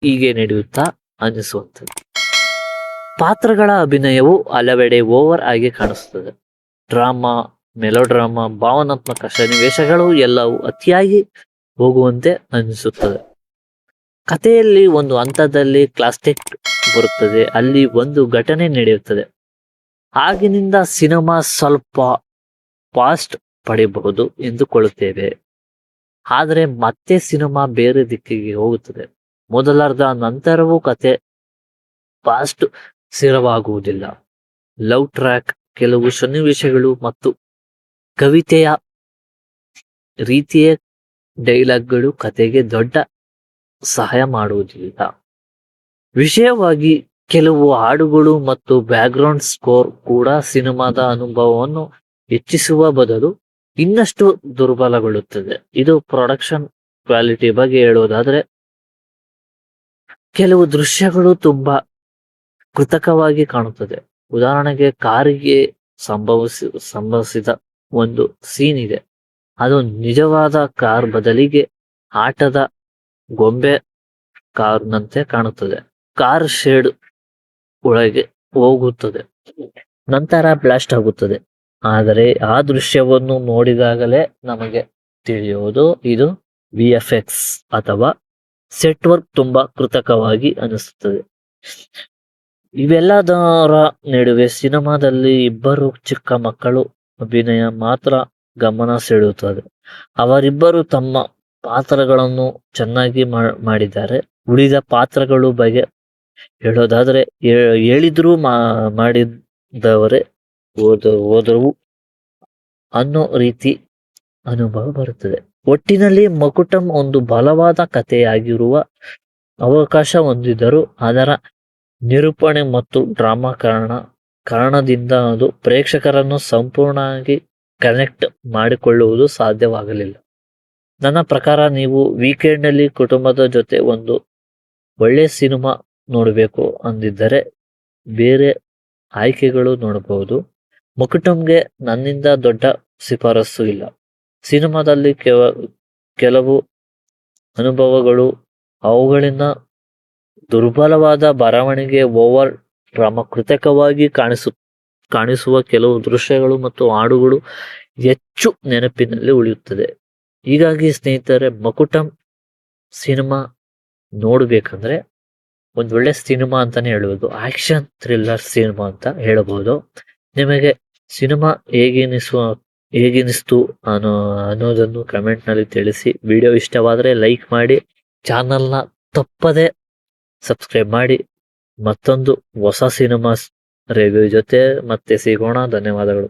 ಹೀಗೆ ನಡೆಯುತ್ತಾ ಅನಿಸುತ್ತದೆ. ಪಾತ್ರಗಳ ಅಭಿನಯವು ಹಲವೆಡೆ ಓವರ್ ಆಗಿ ಕಾಣಿಸುತ್ತದೆ. ಡ್ರಾಮಾ, ಮೆಲೋಡ್ರಾಮಾ, ಭಾವನಾತ್ಮಕ ಸನ್ನಿವೇಶಗಳು ಎಲ್ಲವೂ ಅತಿಯಾಗಿ ಹೋಗುವಂತೆ ಅನಿಸುತ್ತದೆ. ಕಥೆಯಲ್ಲಿ ಒಂದು ಹಂತದಲ್ಲಿ ಕ್ಲಾಸ್ಟಿಕ್ ಬರುತ್ತದೆ, ಅಲ್ಲಿ ಒಂದು ಘಟನೆ ನಡೆಯುತ್ತದೆ. ಆಗಿನಿಂದ ಸಿನಿಮಾ ಸ್ವಲ್ಪ ಫಾಸ್ಟ್ ಪಡೆಯಬಹುದು ಎಂದುಕೊಳ್ಳುತ್ತೇವೆ. ಆದರೆ ಮತ್ತೆ ಸಿನಿಮಾ ಬೇರೆ ದಿಕ್ಕಿಗೆ ಹೋಗುತ್ತದೆ. ಮೊದಲರ್ಧ ನಂತರವೂ ಕತೆ ಫಾಸ್ಟ್ ಸ್ಥಿರವಾಗುವುದಿಲ್ಲ. ಲವ್ ಟ್ರ್ಯಾಕ್, ಕೆಲವು ಸನ್ನಿವೇಶಗಳು ಮತ್ತು ಕವಿತೆಯ ರೀತಿಯ ಡೈಲಾಗ್ಗಳು ಕತೆಗೆ ದೊಡ್ಡ ಸಹಾಯ ಮಾಡುವುದಿಲ್ಲ. ವಿಷಯವಾಗಿ ಕೆಲವು ಹಾಡುಗಳು ಮತ್ತು ಬ್ಯಾಕ್ಗ್ರೌಂಡ್ ಸ್ಕೋರ್ ಕೂಡ ಸಿನಿಮಾದ ಅನುಭವವನ್ನು ಹೆಚ್ಚಿಸುವ ಬದಲು ಇನ್ನಷ್ಟು ದುರ್ಬಲಗೊಳ್ಳುತ್ತದೆ. ಇದು ಪ್ರೊಡಕ್ಷನ್ ಕ್ವಾಲಿಟಿ ಬಗ್ಗೆ ಹೇಳುವುದಾದ್ರೆ, ಕೆಲವು ದೃಶ್ಯಗಳು ತುಂಬಾ ಕೃತಕವಾಗಿ ಕಾಣುತ್ತದೆ. ಉದಾಹರಣೆಗೆ, ಕಾರಿಗೆ ಸಂಭವಿಸಿದ ಒಂದು ಸೀನ್ ಇದೆ, ಅದು ನಿಜವಾದ ಕಾರ್ ಬದಲಿಗೆ ಆಟದ ಗೊಂಬೆ ಕಾರ್ನಂತೆ ಕಾಣುತ್ತದೆ. ಕಾರ್ ಶೆಡ್ ಒಳಗೆ ಹೋಗುತ್ತದೆ, ನಂತರ ಬ್ಲಾಸ್ಟ್ ಆಗುತ್ತದೆ. ಆದರೆ ಆ ದೃಶ್ಯವನ್ನು ನೋಡಿದಾಗಲೇ ನಮಗೆ ತಿಳಿಯುವುದು ಇದು VFX ಅಥವಾ ಸೆಟ್ ವರ್ಕ್ ತುಂಬಾ ಕೃತಕವಾಗಿ ಅನಿಸುತ್ತದೆ. ಇವೆಲ್ಲದರ ನಡುವೆ ಸಿನಿಮಾದಲ್ಲಿ ಇಬ್ಬರು ಚಿಕ್ಕ ಮಕ್ಕಳು ಅಭಿನಯ ಮಾತ್ರ ಗಮನ ಸೆಳೆಯುತ್ತದೆ. ಅವರಿಬ್ಬರು ತಮ್ಮ ಪಾತ್ರಗಳನ್ನು ಚೆನ್ನಾಗಿ ಮಾಡಿದ್ದಾರೆ. ಉಳಿದ ಪಾತ್ರಗಳು ಬಗ್ಗೆ ಹೇಳೋದಾದ್ರೆ, ಹೇಳಿದ್ರು ಮಾಡಿದವರೇ ಹೋದವು ಅನ್ನೋ ರೀತಿ ಅನುಭವ ಬರುತ್ತದೆ. ಒಟ್ಟಿನಲ್ಲಿ ಮಕುಟಂ ಒಂದು ಬಲವಾದ ಕಥೆಯಾಗಿರುವ ಅವಕಾಶ ಹೊಂದಿದ್ದರೂ ಅದರ ನಿರೂಪಣೆ ಮತ್ತು ಡ್ರಾಮಾ ಕಾರಣದಿಂದ ಅದು ಪ್ರೇಕ್ಷಕರನ್ನು ಸಂಪೂರ್ಣವಾಗಿ ಕನೆಕ್ಟ್ ಮಾಡಿಕೊಳ್ಳುವುದು ಸಾಧ್ಯವಾಗಲಿಲ್ಲ. ನನ್ನ ಪ್ರಕಾರ ನೀವು ವೀಕೆಂಡ್ನಲ್ಲಿ ಕುಟುಂಬದ ಜೊತೆ ಒಂದು ಒಳ್ಳೆ ಸಿನಿಮಾ ನೋಡಬೇಕು ಅಂದಿದ್ದರೆ ಬೇರೆ ಆಯ್ಕೆಗಳು ನೋಡಬಹುದು. ಮಕುಟಂಗೆ ನನ್ನಿಂದ ದೊಡ್ಡ ಶಿಫಾರಸು ಇಲ್ಲ. ಸಿನಿಮಾದಲ್ಲಿ ಕೆಲವು ಅನುಭವಗಳು, ಅವುಗಳಿಂದ ದುರ್ಬಲವಾದ ಬರವಣಿಗೆ, ಓವರ್ ಡ್ರಾಮಾ, ಕೃತಕವಾಗಿ ಕಾಣಿಸುವ ಕೆಲವು ದೃಶ್ಯಗಳು ಮತ್ತು ಹಾಡುಗಳು ಹೆಚ್ಚು ನೆನಪಿನಲ್ಲಿ ಉಳಿಯುತ್ತದೆ. ಹೀಗಾಗಿ ಸ್ನೇಹಿತರೆ, ಮಕುಟಂ ಸಿನಿಮಾ ನೋಡ್ಬೇಕಂದ್ರೆ ಒಂದೊಳ್ಳೆ ಸಿನಿಮಾ ಅಂತಾನೆ ಹೇಳುವುದು. ಆಕ್ಷನ್ ಥ್ರಿಲ್ಲರ್ ಸಿನಿಮಾ ಅಂತ ಹೇಳಬಹುದು. ನಿಮಗೆ ಸಿನಿಮಾ ಹೇಗೆನಿಸ್ತು ಅನ್ನೋದನ್ನು ಕಮೆಂಟ್ ನಲ್ಲಿ ತಿಳಿಸಿ. ವಿಡಿಯೋ ಇಷ್ಟವಾದರೆ ಲೈಕ್ ಮಾಡಿ, ಚಾನಲ್ನ ತಪ್ಪದೆ ಸಬ್ಸ್ಕ್ರೈಬ್ ಮಾಡಿ. ಮತ್ತೊಂದು ಹೊಸ ಸಿನಿಮಾ ರಿವ್ಯೂ ಜೊತೆ ಮತ್ತೆ ಸಿಗೋಣ. ಧನ್ಯವಾದಗಳು.